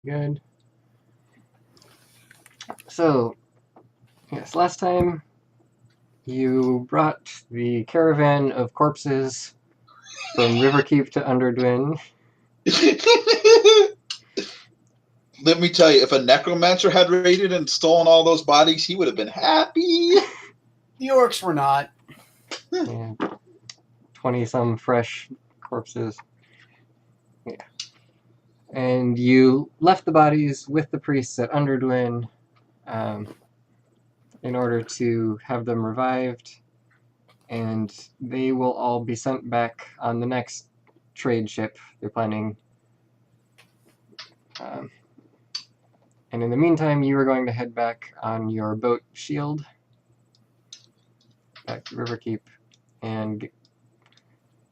Good. So, yes, last time you brought the caravan of corpses from Riverkeep to Underdwyn. Let me tell you, if a necromancer had raided and stolen all those bodies, he would have been happy. The orcs were not. Yeah, 20-some fresh corpses. Yeah. And you left the bodies with the priests at Underdwyn in order to have them revived, and they will all be sent back on the next trade ship they're planning. And in the meantime, you are going to head back on your boat Shield back to Riverkeep, and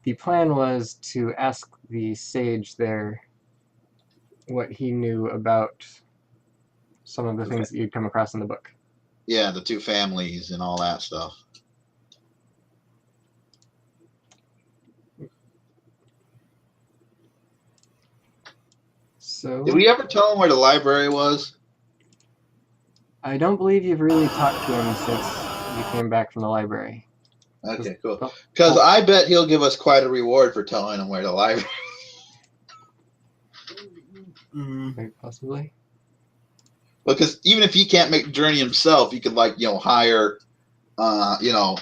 the plan was to ask the sage there what he knew about some of the things that you'd come across in the book. Yeah, the two families and all that stuff. So, did we ever tell him where the library was? I don't believe you've really talked to him since you came back from the library. Okay, cool. Because I bet he'll give us quite a reward for telling him where the library. Maybe possibly. Because even if he can't make the journey himself, he could hire,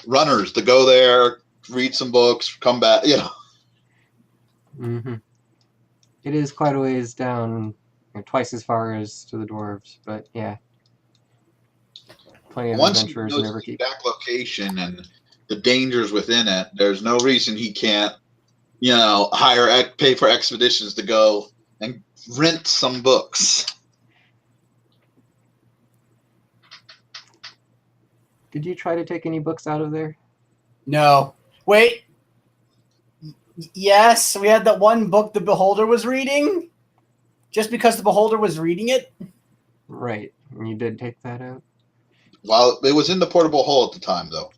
runners to go there, read some books, come back. Mm-hmm. It is quite a ways down, twice as far as to the dwarves, but yeah. Plenty of Once adventurers he in knows the Riverkeep. exact location and the dangers within it, there's no reason he can't, pay for expeditions to go and rent some books. Did you try to take any books out of there? No. Wait. Yes, we had that one book the Beholder was reading. Just because the Beholder was reading it? Right. And you did take that out? Well, it was in the portable hull at the time, though.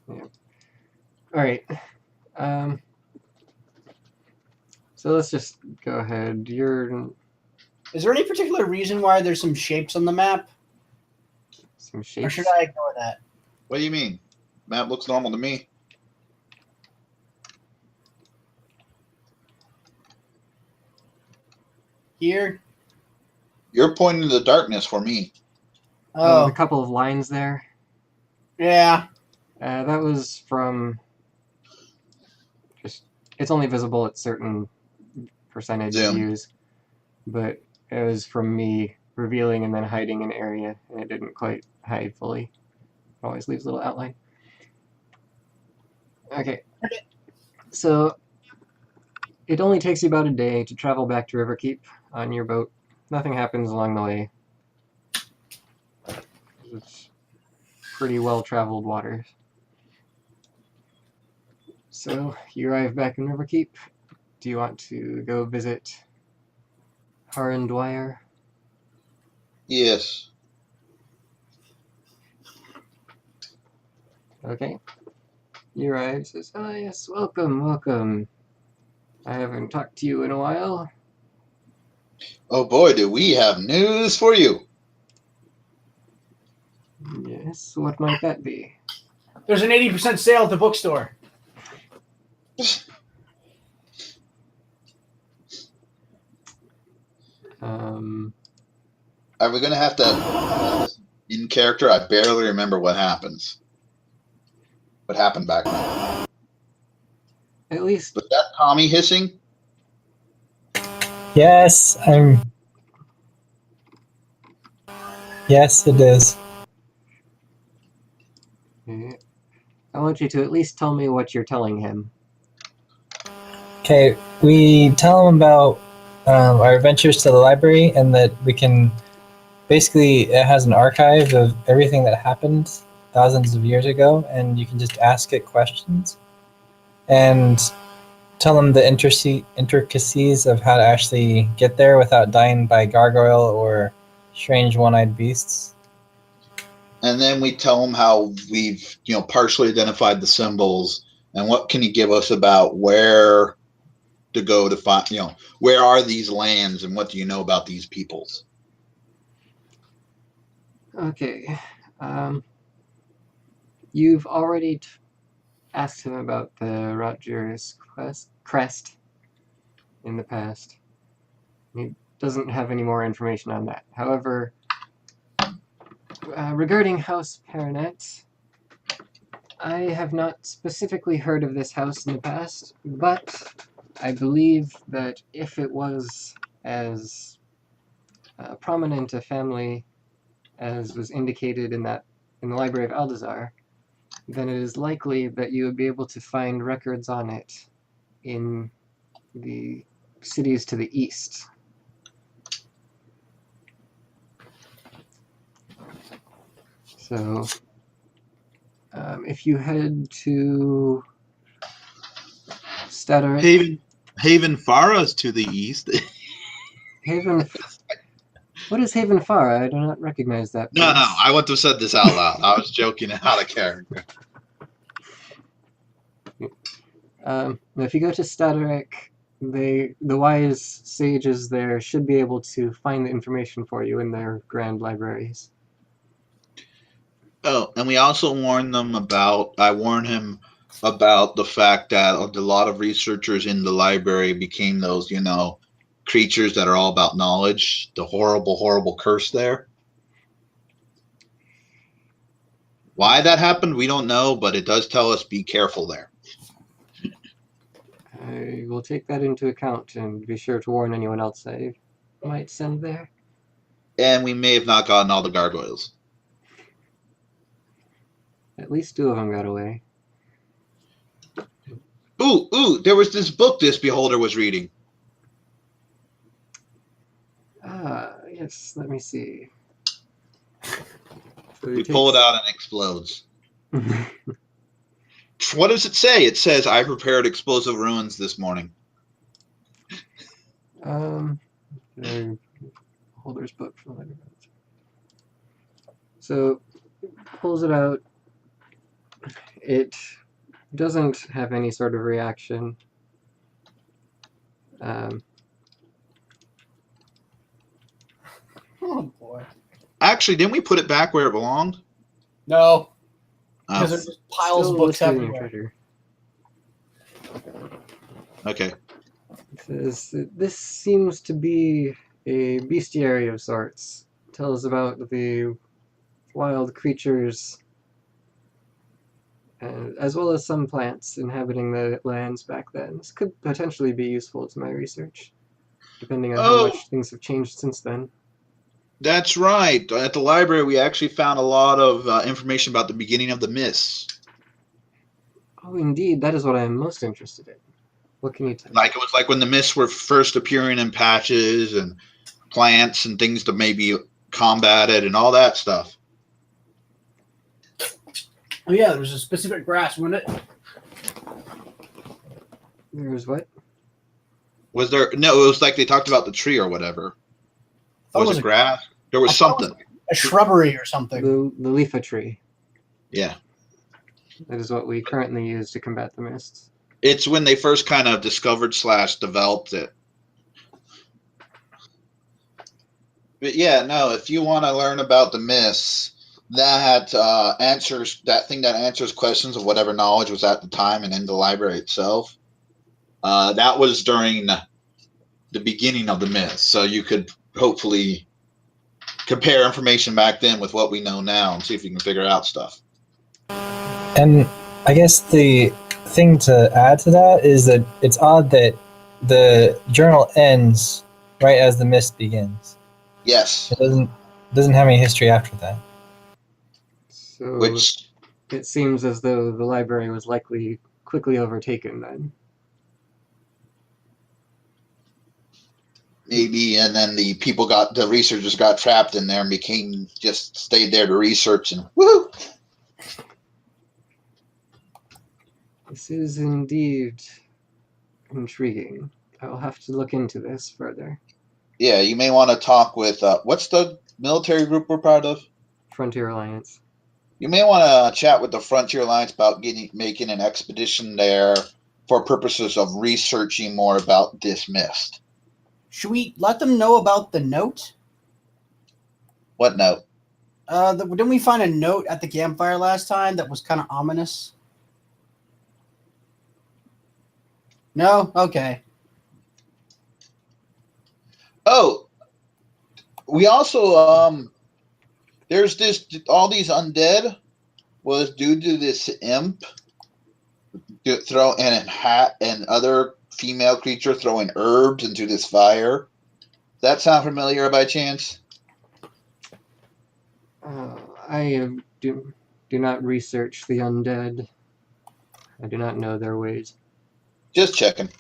Yeah. All right. So let's just go ahead. Is there any particular reason why there's some shapes on the map? Some shapes? Or should I ignore that? What do you mean? Map looks normal to me. Here? You're pointing to the darkness for me. Oh, the couple of lines there? Yeah. That was from it's only visible at certain percentage of views, but it was from me revealing and then hiding an area, and it didn't quite hide fully. It always leaves a little outline. Okay. So it only takes you about a day to travel back to Riverkeep on your boat. Nothing happens along the way. It's pretty well-traveled waters. So you arrive back in Riverkeep. Do you want to go visit Haran Dwyer? Yes. Okay. You arrive, says, "Oh yes, welcome. I haven't talked to you in a while." Oh boy, do we have news for you. Yes, what might that be? There's an 80% sale at the bookstore. Are we going to have to in character? I barely remember what happens. What happened back then? At least... Was that Tommy hissing? Yes, Yes, it is. Okay. I want you to at least tell me what you're telling him. Okay, we tell him about our adventures to the library, and that we can... Basically, it has an archive of everything that happened thousands of years ago, and you can just ask it questions. And tell him the intricacies of how to actually get there without dying by gargoyle or strange one-eyed beasts. And then we tell him how we've, partially identified the symbols, and what can he give us about where to go to find, where are these lands and what do you know about these peoples? Okay. You've already asked him about the Rogers crest in the past. He doesn't have any more information on that. However, regarding House Paranet, I have not specifically heard of this house in the past, but I believe that if it was as prominent a family as was indicated in the Library of Aldazar, then it is likely that you would be able to find records on it in the cities to the east. So, if you head to Stadaric... Haven Farah is to the east. Haven... What is Haven Farah? I do not recognize that place. No, I wouldn't have said this out loud. I was joking out of character. If you go to Stadaric, the wise sages there should be able to find the information for you in their grand libraries. Oh, and we also warned him about the fact that a lot of researchers in the library became those, creatures that are all about knowledge. The horrible, horrible curse there. Why that happened, we don't know, but it does tell us be careful there. I will take that into account and be sure to warn anyone else I might send there. And we may have not gotten all the gargoyles. At least 2 of them got away. Ooh, there was this book this beholder was reading. Yes, let me see. So We pull it out and it explodes. What does it say? It says, I prepared explosive ruins this morning. Holder's book from the So, pulls it out. It doesn't have any sort of reaction. Oh boy. Actually, didn't we put it back where it belonged? No. Oh, Because there's just piles of books Still listed in your everywhere. treasure. okay. It says that this seems to be a bestiary of sorts. It tells about the wild creatures, as well as some plants inhabiting the lands back then. This could potentially be useful to my research, depending on how much things have changed since then. That's right. At the library, we actually found a lot of information about the beginning of the mists. Oh, indeed. That is what I am most interested in. What can you tell me? Like, it was like when the mists were first appearing in patches and plants and things to maybe combat it and all that stuff. Oh yeah, there was a specific grass, wasn't it? There was what? Was there? No, it was like they talked about the tree or whatever. Was it grass? There was something. A shrubbery or something. The leafa tree. Yeah. That is what we currently use to combat the mists. It's when they first kind of discovered / developed it. But yeah, no, if you want to learn about the mists, that answers questions of whatever knowledge was at the time and in the library itself. That was during the beginning of the mists, so you could hopefully compare information back then with what we know now and see if you can figure out stuff. And I guess the thing to add to that is that it's odd that the journal ends right as the mist begins. Yes. It doesn't have any history after that. So it seems as though the library was likely quickly overtaken then. Maybe, and then the researchers got trapped in there and stayed there to research and woo. This is indeed intriguing. I will have to look into this further. Yeah, you may want to talk with what's the military group we're part of? Frontier Alliance. You may want to chat with the Frontier Alliance about making an expedition there for purposes of researching more about this mist. Should we let them know about the note? What note? Didn't we find a note at the campfire last time that was kind of ominous? No? Okay. Oh, we also there's all these undead was due to this imp throw in a hat and other female creature throwing herbs into this fire. Does that sound familiar by chance? I do not research the undead. I do not know their ways. Just checking.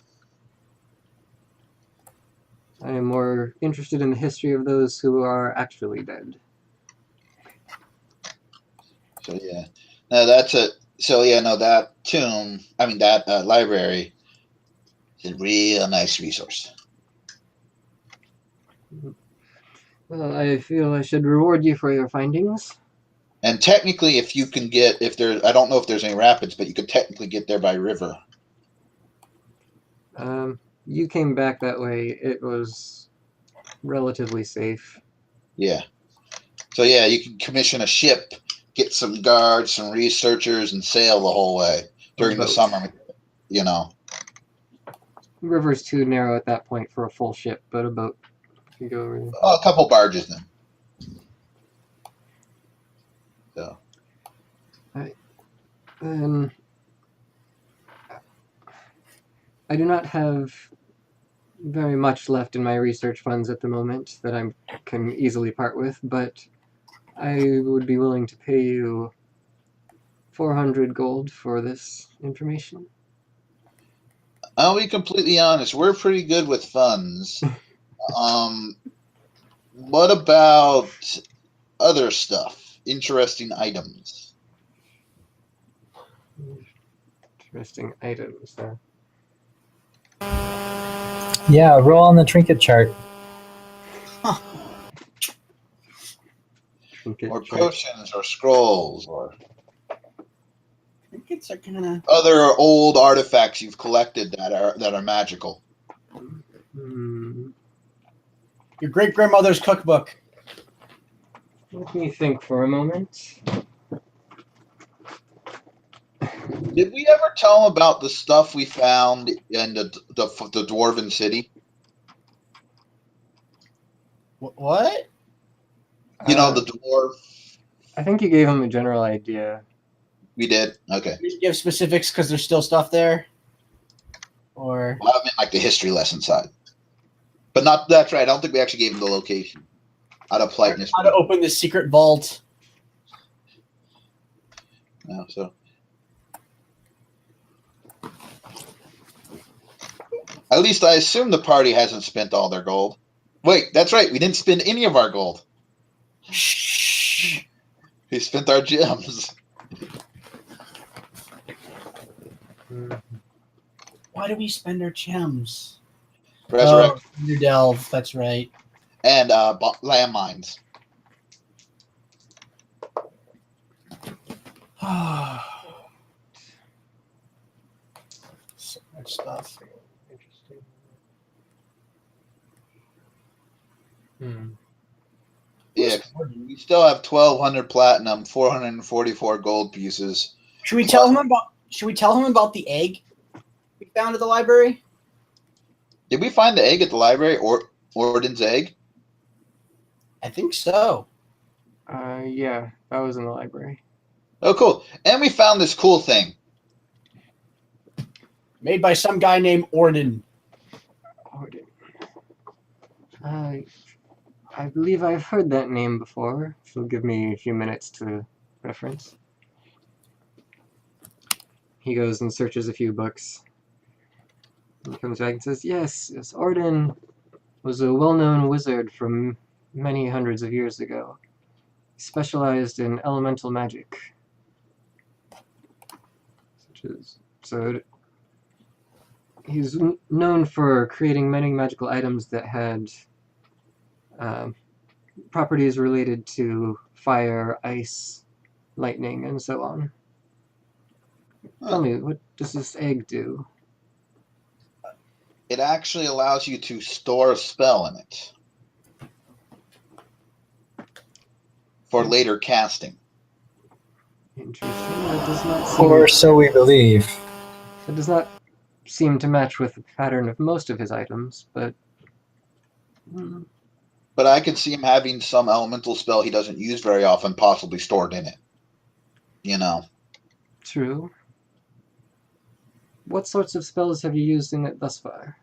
I am more interested in the history of those who are actually dead. So yeah, no, that's a. So yeah, no, that tomb. I mean that library is a real nice resource. Well, I feel I should reward you for your findings. And technically, if you can get, if there, I don't know if there's any rapids, but you could technically get there by river. You came back that way. It was relatively safe. Yeah. So yeah, you can commission a ship, get some guards, some researchers, and sail the whole way during the summer. You know. River's too narrow at that point for a full ship, but a boat can go over there. Oh, a couple barges then. So. Then I do not have very much left in my research funds at the moment that I can easily part with, but I would be willing to pay you 400 gold for this information. I'll be completely honest. We're pretty good with funds. What about other stuff? Interesting items. Interesting items. Yeah, roll on the trinket chart. Or potions or scrolls or Trinkets are kind of other old artifacts you've collected that are magical. your great grandmother's cookbook. Let me think for a moment. Did we ever tell them about the stuff we found in the dwarven city? What? You know, the dwarf. I think you gave him a general idea. We did? Okay. You give specifics because there's still stuff there? Or Well, I meant like the history lesson side. But not, that's right. I don't think we actually gave him the location. Out of politeness. how to open the secret vault. No, so. At least I assume the party hasn't spent all their gold. Wait, that's right. We didn't spend any of our gold. Shh. We spent our gems. Why do we spend our gems? Resurrect. Underdelve, that's right. And landmines. So much stuff. Interesting. Yeah, we still have 1,200 platinum, 444 gold pieces. Should we tell him about the egg we found at the library? Did we find the egg at the library, or Orden's egg? I think so. Yeah, that was in the library. Oh, cool. And we found this cool thing. Made by some guy named Orden. I believe I've heard that name before. So give me a few minutes to reference. He goes and searches a few books. He comes back and says, yes, Orden was a well-known wizard from many hundreds of years ago. He specialized in elemental magic. He's known for creating many magical items that had properties related to fire, ice, lightning, and so on. Tell me, what does this egg do? it actually allows you to store a spell in it for later casting. Interesting. That does not seem. Or so we believe. That does not seem to match with the pattern of most of his items, but. But I could see him having some elemental spell he doesn't use very often, possibly stored in it. You know. True. What sorts of spells have you used in it thus far?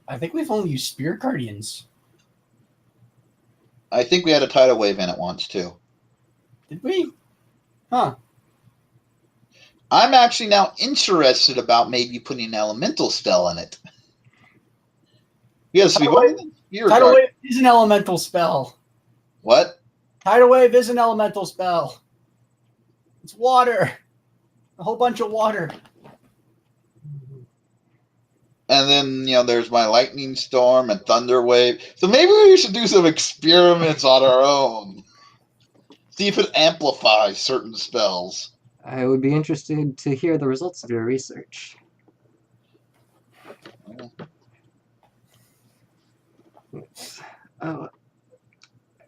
I think we've only used Spirit Guardians. I think we had a tidal wave in it once too. Did we? Huh. I'm actually now interested about maybe putting an elemental spell in it. Yes, we've only Tidal Wave is an elemental spell. What? Tidal Wave is an elemental spell. It's water. A whole bunch of water. And then, there's my lightning storm and thunder wave. So maybe we should do some experiments on our own. See if it amplifies certain spells. I would be interested to hear the results of your research.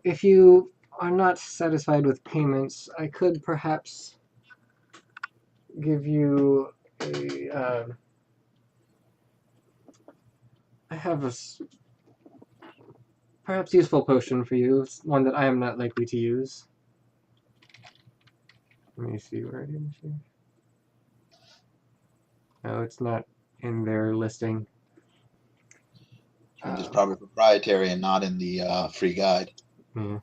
If you are not satisfied with payments, I could perhaps give you a. I have a perhaps useful potion for you. It's one that I am not likely to use. Let me see where it is here. No, it's not in their listing. It's probably proprietary and not in the free guide. Yeah.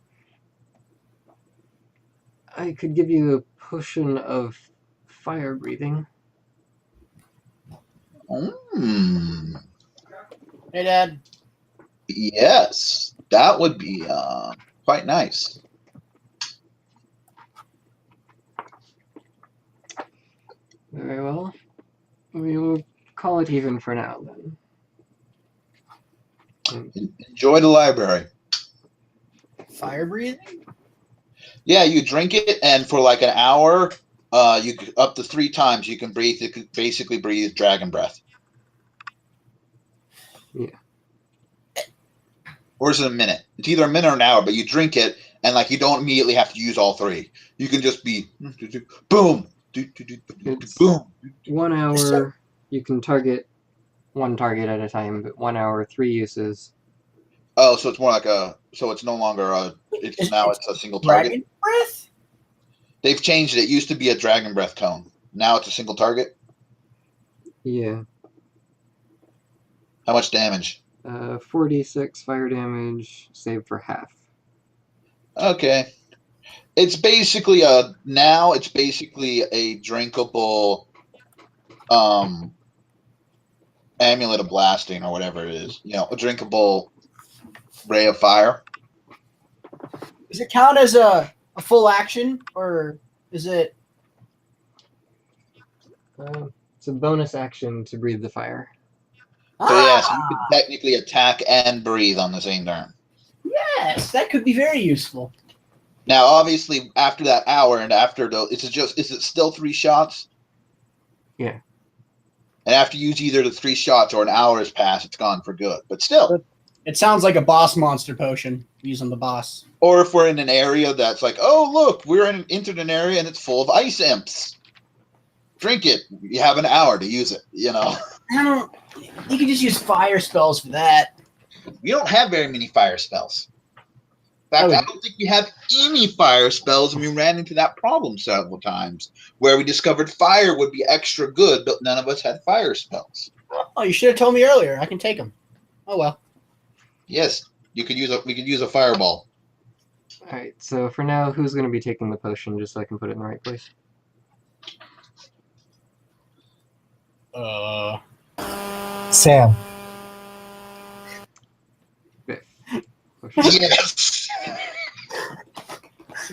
I could give you a potion of fire breathing. Hey, Dad. Yes, that would be quite nice. Very well. We will call it even for now, then. Enjoy the library. Fire breathing? Yeah, you drink it, and for like an hour, you up to 3 times you can breathe. You can basically breathe dragon breath. Yeah. Or is it a minute? It's either a minute or an hour, but you drink it, and like you don't immediately have to use all 3. You can just be boom, It's boom. 1 hour. You can target one target at a time, but 1 hour, 3 uses. Oh, so it's more like so it's no longer it's a single target. Dragon breath? They've changed it. It used to be a dragon breath cone. Now it's a single target. Yeah. How much damage? 46 fire damage, save for half. Okay. It's basically a drinkable amulet of blasting or whatever it is. A drinkable ray of fire. Does it count as a full action, or is it? It's a bonus action to breathe the fire. So yes, you can technically attack and breathe on the same turn. Yes, that could be very useful. Now, obviously, after that hour and after is it still 3 shots? Yeah. And after you use either the 3 shots or an hour has passed, it's gone for good. But still. It sounds like a boss monster potion using the boss. Or if we're in an area that's like, oh, look, entered an area and it's full of ice imps. Drink it. You have an hour to use it, You can just use fire spells for that. We don't have very many fire spells. In fact, I don't think we have any fire spells, and we ran into that problem several times where we discovered fire would be extra good, but none of us had fire spells. Oh, you should have told me earlier. I can take them. Oh, well. Yes, we could use a fireball. All right, so for now, who's going to be taking the potion, just so I can put it in the right place? Sam. Biff. Yes.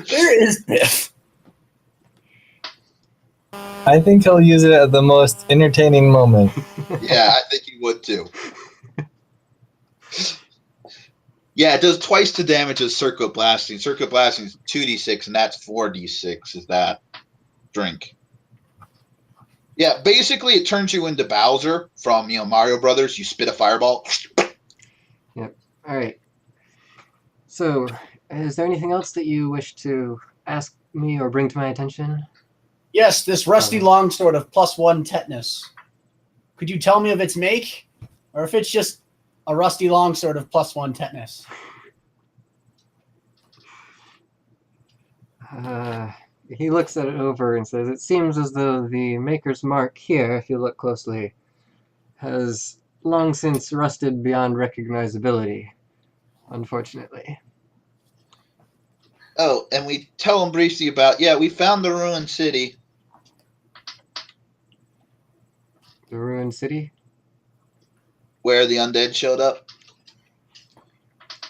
There is Biff. I think he'll use it at the most entertaining moment. Yeah, I think he would too. Yeah, it does twice the damage as Circuit Blasting. Circuit Blasting is 2d6, and that's 4d6 is that drink. Yeah, basically it turns you into Bowser from Mario Brothers. You spit a fireball. All right. So, is there anything else that you wish to ask me or bring to my attention? Yes, this rusty Okay. longsword of +1 tetanus. Could you tell me of its make? Or if it's just a rusty longsword of +1 tetanus? He looks at it over and says, "It seems as though the maker's mark here, if you look closely, has long since rusted beyond recognizability, unfortunately." Oh, and we tell them briefly about, we found the ruined city. The ruined city? Where the undead showed up.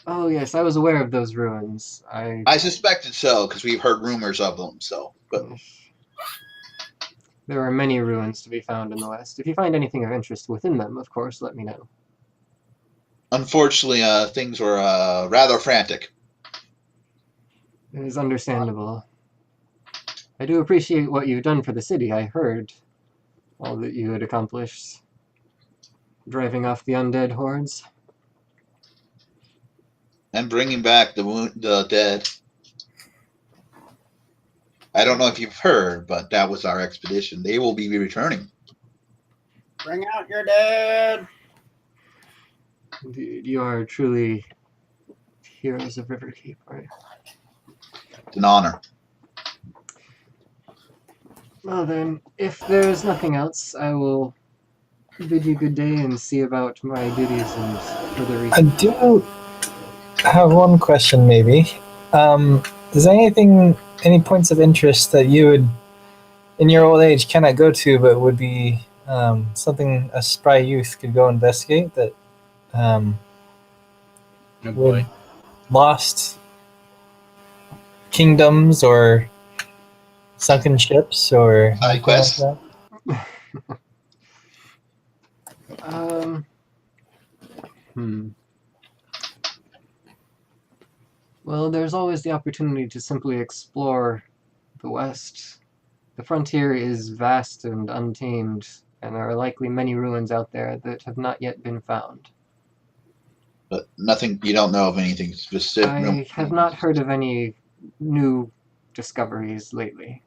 Oh, yes, I was aware of those ruins. I suspected so, because we've heard rumors of them, so. But There are many ruins to be found in the West. If you find anything of interest within them, of course, let me know. unfortunately, things were rather frantic. It is understandable. I do appreciate what you've done for the city. I heard all that you had accomplished, driving off the undead hordes. And bringing back the dead. I don't know if you've heard, but that was our expedition. They will be returning. Bring out your dead. You are truly heroes of Riverkeep, right? It's an honor. Well then, if there's nothing else, I will bid you good day and see about my duties and further I research. do have one question, maybe. Is there any points of interest that you would, in your old age, cannot go to, but would be something a spry youth could go investigate that Oh would boy. lost kingdoms or sunken ships or Side anything quests? like that? Hmm. Well, there's always the opportunity to simply explore the West. The frontier is vast and untamed, and there are likely many ruins out there that have not yet been found. But nothing, you don't know of anything specific. I have not heard of any new discoveries lately.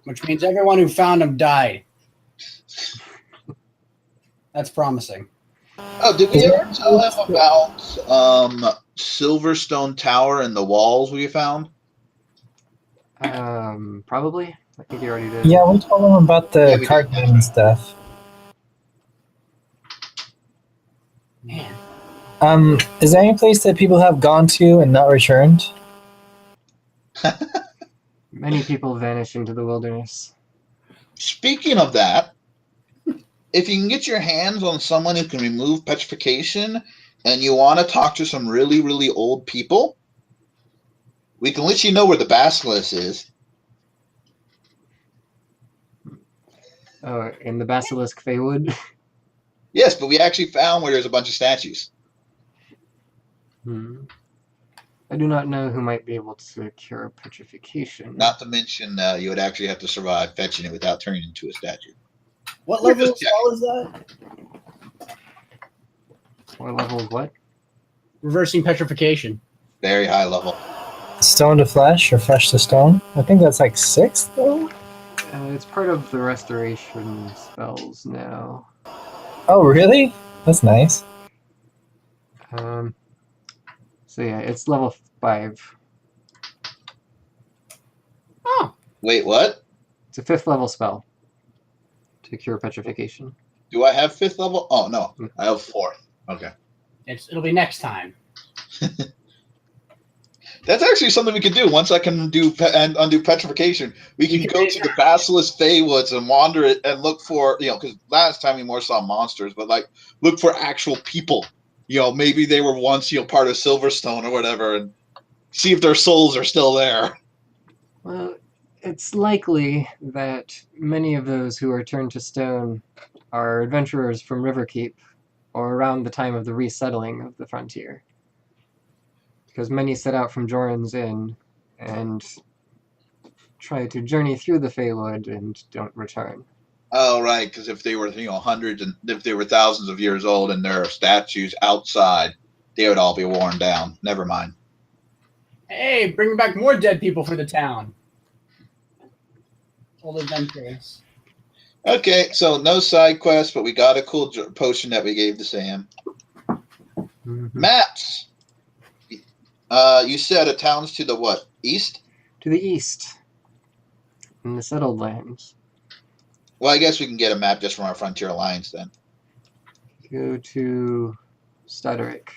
Which means everyone who found him died. That's promising. Oh, did we ever tell him about Silverstone Tower and the walls we found? Probably. I think you already did. Yeah, we told them about the Yeah, we card did. game and stuff. Man. Is there any place that people have gone to and not returned? Many people vanish into the wilderness. Speaking of that, if you can get your hands on someone who can remove petrification and you want to talk to some really, really old people, we can let you know where the basilisk is. Oh, in the Basilisk Feywood? Yes, but we actually found where there's a bunch of statues. I do not know who might be able to cure petrification. Not to mention, you would actually have to survive fetching it without turning into a statue. What We're level of just checking. spell is that? What level is what? Reversing petrification. Very high level. Stone to flesh or flesh to stone? I think that's like 6th, though? It's part of the restoration spells now. Oh, really? That's nice. So yeah, it's level 5. Oh. Wait, what? It's a 5th level spell to cure petrification. Do I have 5th level? Oh, no. I have 4th. Okay. It'll be next time. That's actually something we could do. Once I can undo petrification, we can go to the Basilisk Feywoods and wander it and look for, because last time we more saw monsters, but like look for actual people. Maybe they were once, part of Silverstone or whatever, and see if their souls are still there. Well, it's likely that many of those who are turned to stone are adventurers from Riverkeep or around the time of the resettling of the frontier. Because many set out from Joran's Inn and try to journey through the Feywood and don't return. Oh, right, because if they were, hundreds and if they were thousands of years old and there are statues outside, they would all be worn down. Never mind. Hey, bring back more dead people for the town. Old adventurers. Okay, so no side quests, but we got a cool potion that we gave to Sam. Maps. You said a town's to the what? East? To the east, in the settled lands. Well, I guess we can get a map just from our Frontier Alliance then. Go to Staderick.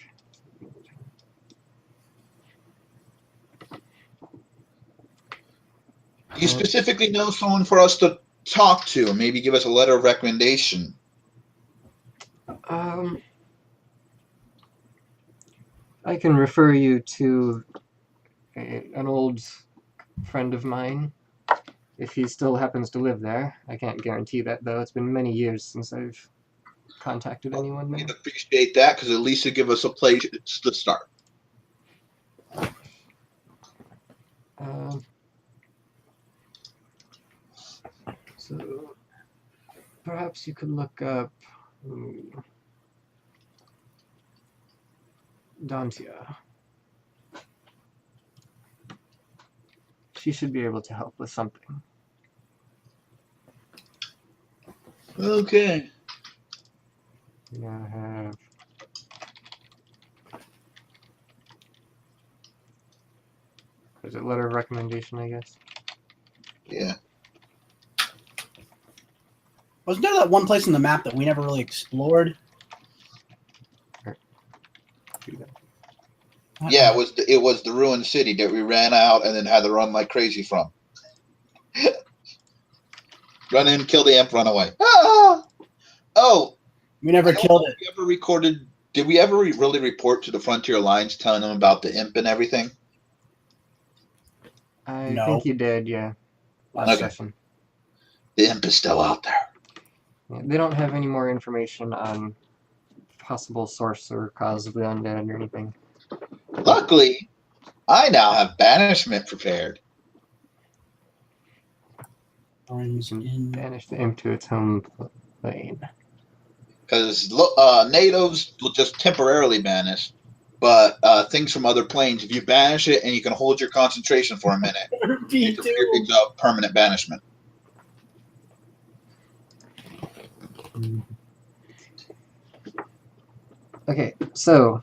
You specifically know someone for us to talk to, maybe give us a letter of recommendation. I can refer you to an old friend of mine, if he still happens to live there. I can't guarantee that, though. It's been many years since I've contacted anyone there. We'd appreciate that, because at least it'll give us a place to start. So perhaps you could look up Dantia. She should be able to help with something. Okay. Yeah, I have. Is it letter of recommendation, I guess? Yeah. Wasn't there that one place on the map that we never really explored? Yeah, it was the ruined city that we ran out and then had to run like crazy from. Run in, kill the imp, run away. Ah! Oh, We never killed it. We ever recorded? Did we ever really report to the Frontier Alliance telling them about the imp and everything? I No. think you did, yeah. Last Okay. session. The imp is still out there. Yeah, they don't have any more information on possible source or cause of the undead or anything. Luckily, I now have banishment prepared. You can banish the imp to its home plane. Because natives will just temporarily banish, but things from other planes, if you banish it and you can hold your concentration for a minute, it gives a permanent banishment. Okay, so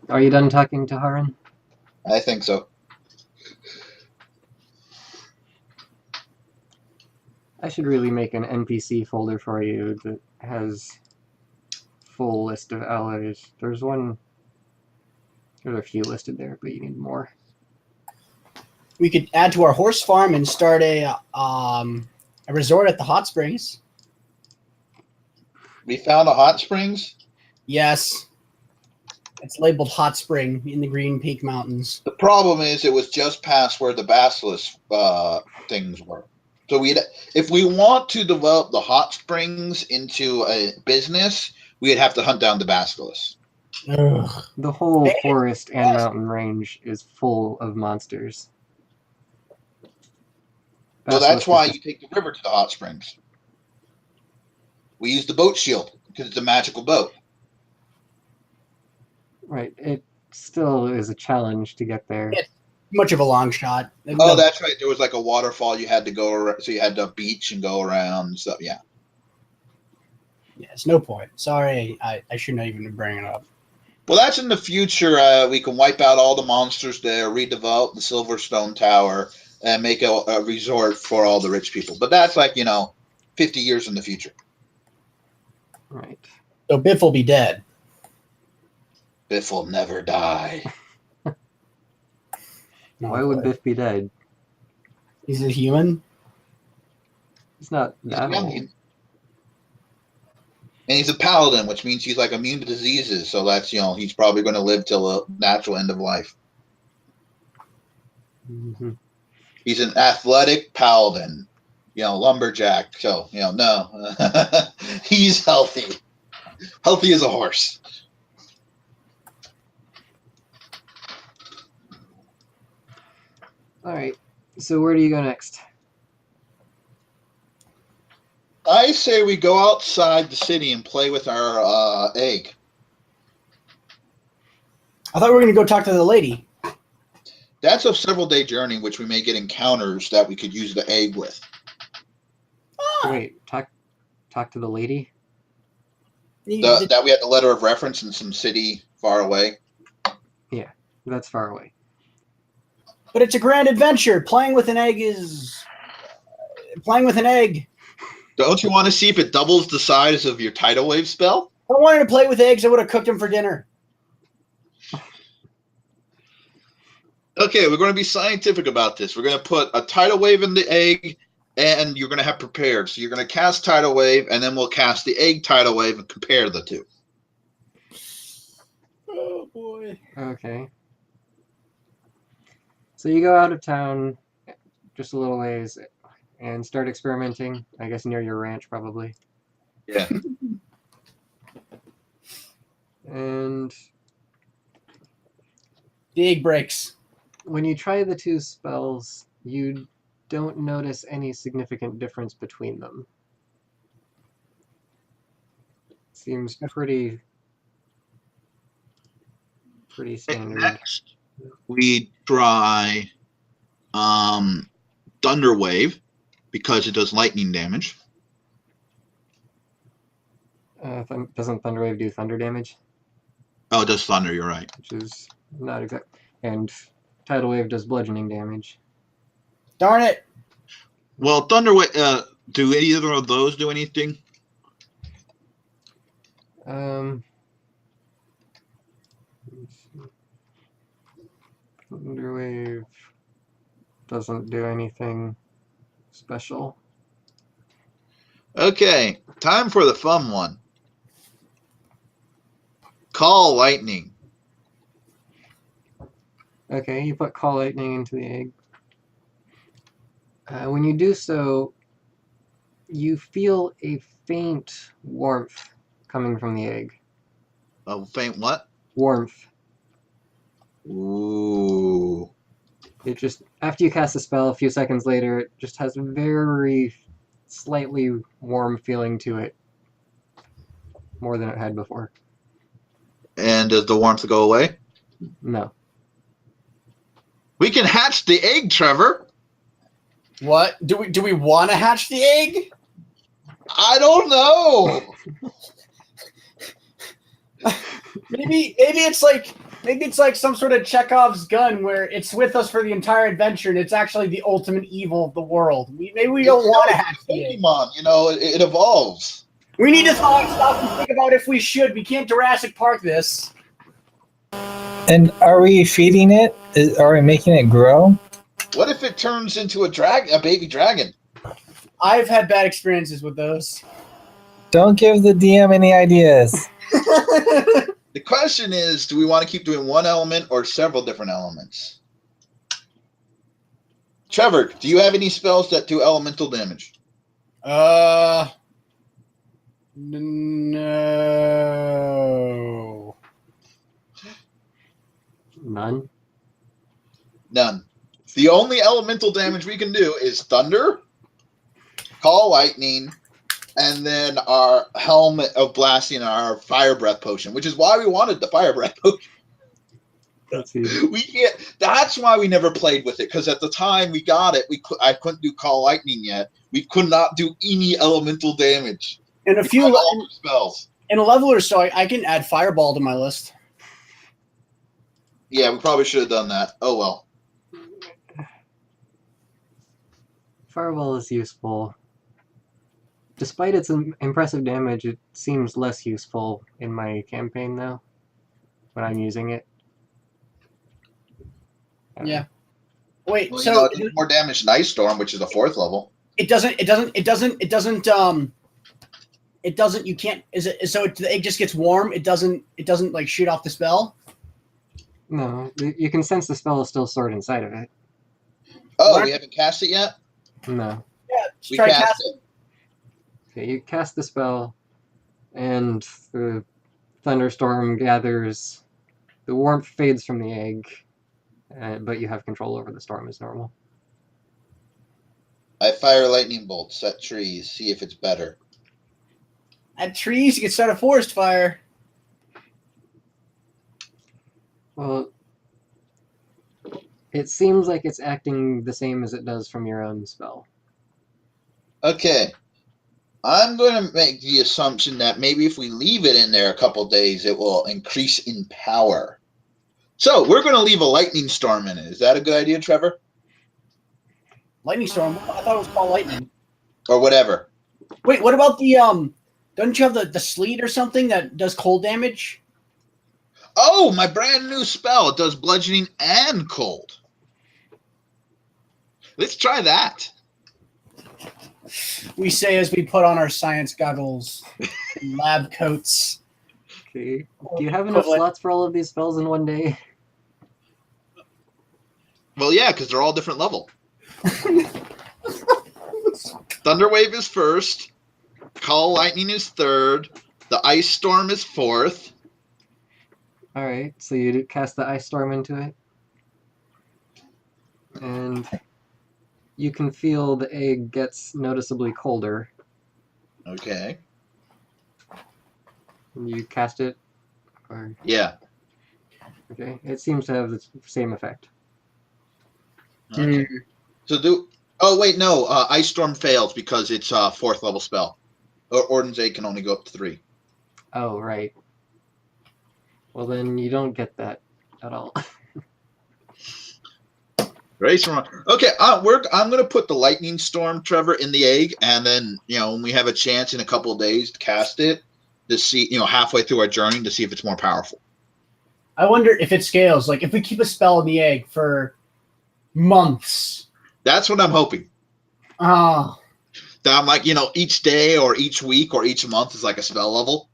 are you done talking to Haran? I think so. I should really make an NPC folder for you that has full list of allies. There's a few listed there, but you need more. We could add to our horse farm and start a resort at the hot springs. We found a hot springs? Yes. It's labeled Hot Spring in the Green Peak Mountains. The problem is it was just past where the basilisk things were. So if we want to develop the hot springs into a business, we'd have to hunt down the basilisk. Ugh. The whole forest and mountain range is full of monsters. Well, that's why you take the river to the hot springs. We use the boat shield because it's a magical boat. Right. It still is a challenge to get there. It's much of a long shot. Oh, that's right. There was like a waterfall you had to go around, so you had to beach and go around and stuff. Yeah. Yes, no point. Sorry, I shouldn't even bring it up. Well, that's in the future. We can wipe out all the monsters there, redevelop the Silverstone Tower, and make a resort for all the rich people. But that's like, 50 years in the future. Right. So Biff will be dead. Biff will never die. Why would Biff be dead? He's a human? He's not that old. And he's a paladin, which means he's like immune to diseases. So that's, he's probably going to live till a natural end of life. Mm-hmm. He's an athletic paladin, lumberjack. So, no, he's healthy. Healthy as a horse. All right. So where do you go next? I say we go outside the city and play with our egg. I thought we were going to go talk to the lady. That's a several-day journey, which we may get encounters that we could use the egg with. Wait, talk to the lady? That we had the letter of reference in some city far away. Yeah, that's far away. But it's a grand adventure. Playing with an egg. Don't you want to see if it doubles the size of your tidal wave spell? If I wanted to play with eggs, I would have cooked them for dinner. Okay, we're going to be scientific about this. We're going to put a tidal wave in the egg, and you're going to have prepared. So you're going to cast tidal wave, and then we'll cast the egg tidal wave and compare the two. Oh, boy. Okay. So you go out of town just a little ways and start experimenting, I guess near your ranch probably. Yeah. And The egg breaks. when you try the two spells, you don't notice any significant difference between them. Seems pretty standard. Next, we try Thunder Wave because it does lightning damage. Doesn't Thunderwave do thunder damage? Oh, it does thunder. You're right. Which is not exact. And Tidal Wave does bludgeoning damage. Darn it. Well, Thunder Wave. Do either of those do anything? Let's see. Thunderwave doesn't do anything special. Okay, time for the fun one. Call lightning. Okay, you put Call Lightning into the egg. When you do so, you feel a faint warmth coming from the egg. A faint what? Warmth. Ooh. It just, after you cast the spell, a few seconds later, it just has a very slightly warm feeling to it. More than it had before. And does the warmth go away? No. We can hatch the egg, Trevor. What? Do we want to hatch the egg? I don't know. Maybe it's like some sort of Chekhov's gun where it's with us for the entire adventure and it's actually the ultimate evil of the world. Maybe we don't want to hatch the egg. Pokemon, it evolves. We need to stop and think about if we should. We can't Jurassic Park this. And are we feeding it? Are we making it grow? What if it turns into a baby dragon? I've had bad experiences with those. Don't give the DM any ideas. The question is, do we want to keep doing one element or several different elements? Trevor, do you have any spells that do elemental damage? No. None? None. The only elemental damage we can do is thunder, call lightning, and then our helmet of blasting and our fire breath potion, which is why we wanted the fire breath potion. Let's see. We can't. That's why we never played with it, because at the time we got it, I couldn't do call lightning yet. We could not do any elemental damage. In a few spells. In a level or so, I can add fireball to my list. Yeah, we probably should have done that. Oh well. Fireball is useful. Despite its impressive damage, it seems less useful in my campaign now when I'm using it. Yeah. Wait, Well, so it does more damage than Ice Storm, which is a 4th level. you can't, the egg just gets warm, it doesn't like shoot off the spell? No, you can sense the spell is still stored inside of it. Oh, What? we haven't cast it yet? No. Yeah, just We try cast cast it. Okay, you cast the spell, and the thunderstorm gathers. The warmth fades from the egg, but you have control over the storm as normal. I fire lightning bolts at trees, see if it's better. At trees, you can start a forest fire. Well, it seems like it's acting the same as it does from your own spell. Okay. I'm going to make the assumption that maybe if we leave it in there a couple days, it will increase in power. So we're going to leave a lightning storm in it. Is that a good idea, Trevor? Lightning storm. I thought it was called lightning. Or whatever. Wait, what about the don't you have the sleet or something that does cold damage? Oh, my brand new spell. It does bludgeoning and cold. Let's try that. We say as we put on our science goggles, and lab coats. Okay. Do you have enough slots for all of these spells in one day? Well, yeah, because they're all different level. Thunderwave is first. Call Lightning is third. The Ice Storm is fourth. All right. So you cast the ice storm into it, and you can feel the egg gets noticeably colder. Okay. You cast it, or Yeah. okay, it seems to have the same effect. Okay. So do. Oh wait, no. Ice Storm fails because it's a fourth level spell. Orden's Egg can only go up to 3. Oh, right. Well, then you don't get that at all. Very smart. Okay, I'm going to put the Lightning Storm, Trevor, in the egg, and then when we have a chance in a couple of days to cast it, to see halfway through our journey to see if it's more powerful. I wonder if it scales. Like if we keep a spell in the egg for months. That's what I'm hoping. Oh. That I'm like each day or each week or each month is like a spell level.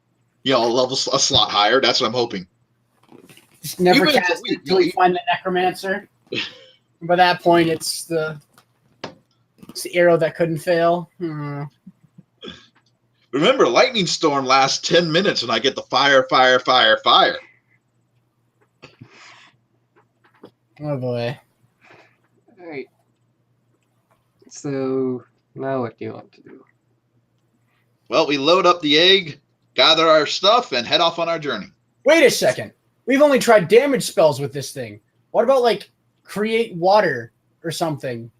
A slot higher. That's what I'm hoping. Just never cast it until we find the necromancer. By that point, it's the arrow that couldn't fail. Remember, Lightning Storm lasts 10 minutes and I get the fire. Oh boy. All right. So now what do you want to do? Well, we load up the egg, gather our stuff, and head off on our journey. Wait a second. We've only tried damage spells with this thing. What about like create water or something?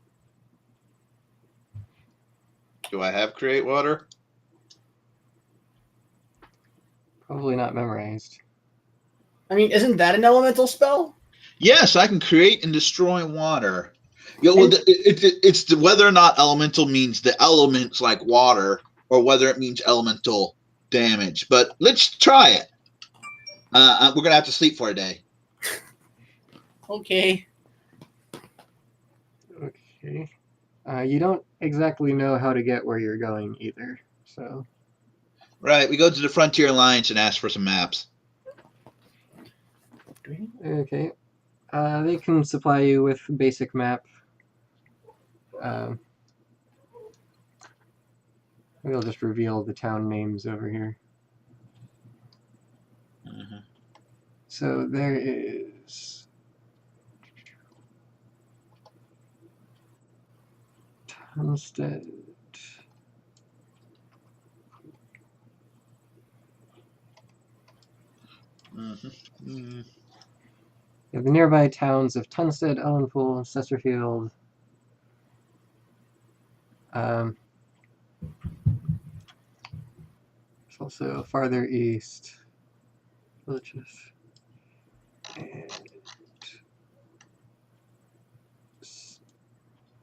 Do I have create water? Probably not memorized. I mean, isn't that an elemental spell? Yes, I can create and destroy water. It's whether or not elemental means the elements like water or whether it means elemental damage. But let's try it. We're going to have to sleep for a day. Okay. Okay. You don't exactly know how to get where you're going either, so. Right, we go to the Frontier Alliance and ask for some maps. Okay. They can supply you with basic map. We'll just reveal the town names over here. Mm-hmm. So there is Tunstead. Mm-hmm. Mm-hmm. You have the nearby towns of Tunstead, Ellenpool, Chesterfield. There's also farther east villages and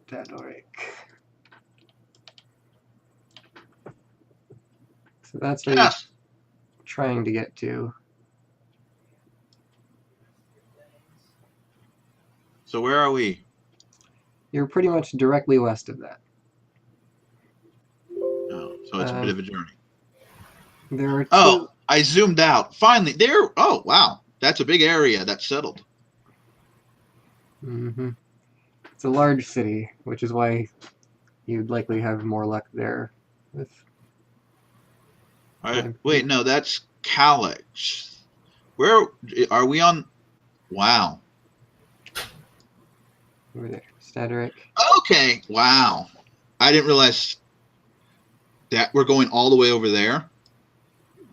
Stadoric. So that's where you're trying to get to. So where are we? You're pretty much directly west of that. Oh, so it's a bit of a journey. There are two. Oh, I zoomed out. Finally, there. Oh, wow. That's a big area that's settled. Mm-hmm. It's a large city, which is why you'd likely have more luck there. With. Wait, no, that's Calyx. Where are we on? Wow. Over there, Stadoric. Okay, wow. I didn't realize that we're going all the way over there.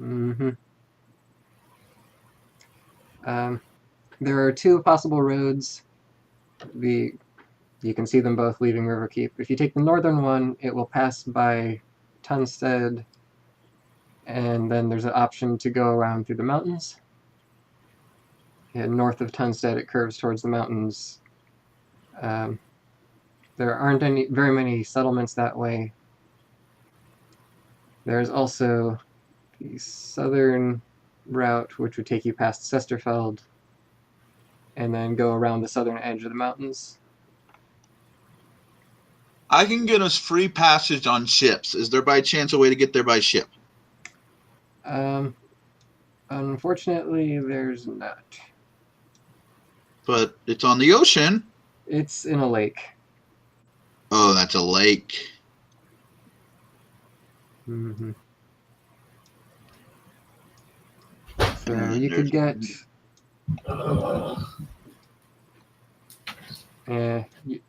Mm-hmm. There are two possible roads. You can see them both leaving Riverkeep. If you take the northern one, it will pass by Tunstead, and then there's an option to go around through the mountains. And north of Tunstead, it curves towards the mountains. There aren't very many settlements that way. There's also the southern route, which would take you past Sesterfeld, and then go around the southern edge of the mountains. I can get us free passage on ships. Is there by chance a way to get there by ship? Unfortunately, there's not. But it's on the ocean. It's in a lake. Oh, that's a lake. Mm-hmm. So you could get...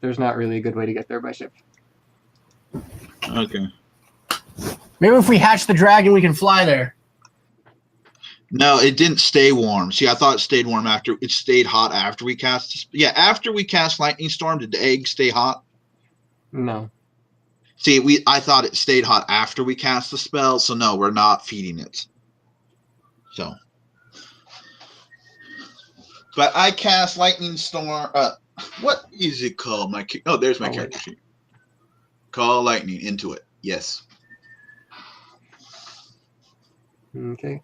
there's not really a good way to get there by ship. Okay. Maybe if we hatch the dragon, we can fly there. No, it didn't stay warm. See, I thought it stayed warm after. It stayed hot after we cast. Yeah, after we cast Lightning Storm, did the egg stay hot? No. See, I thought it stayed hot after we cast the spell, so no, we're not feeding it. So, but I cast Lightning Storm. What is it called? There's my character sheet. Call lightning into it. Yes. Okay.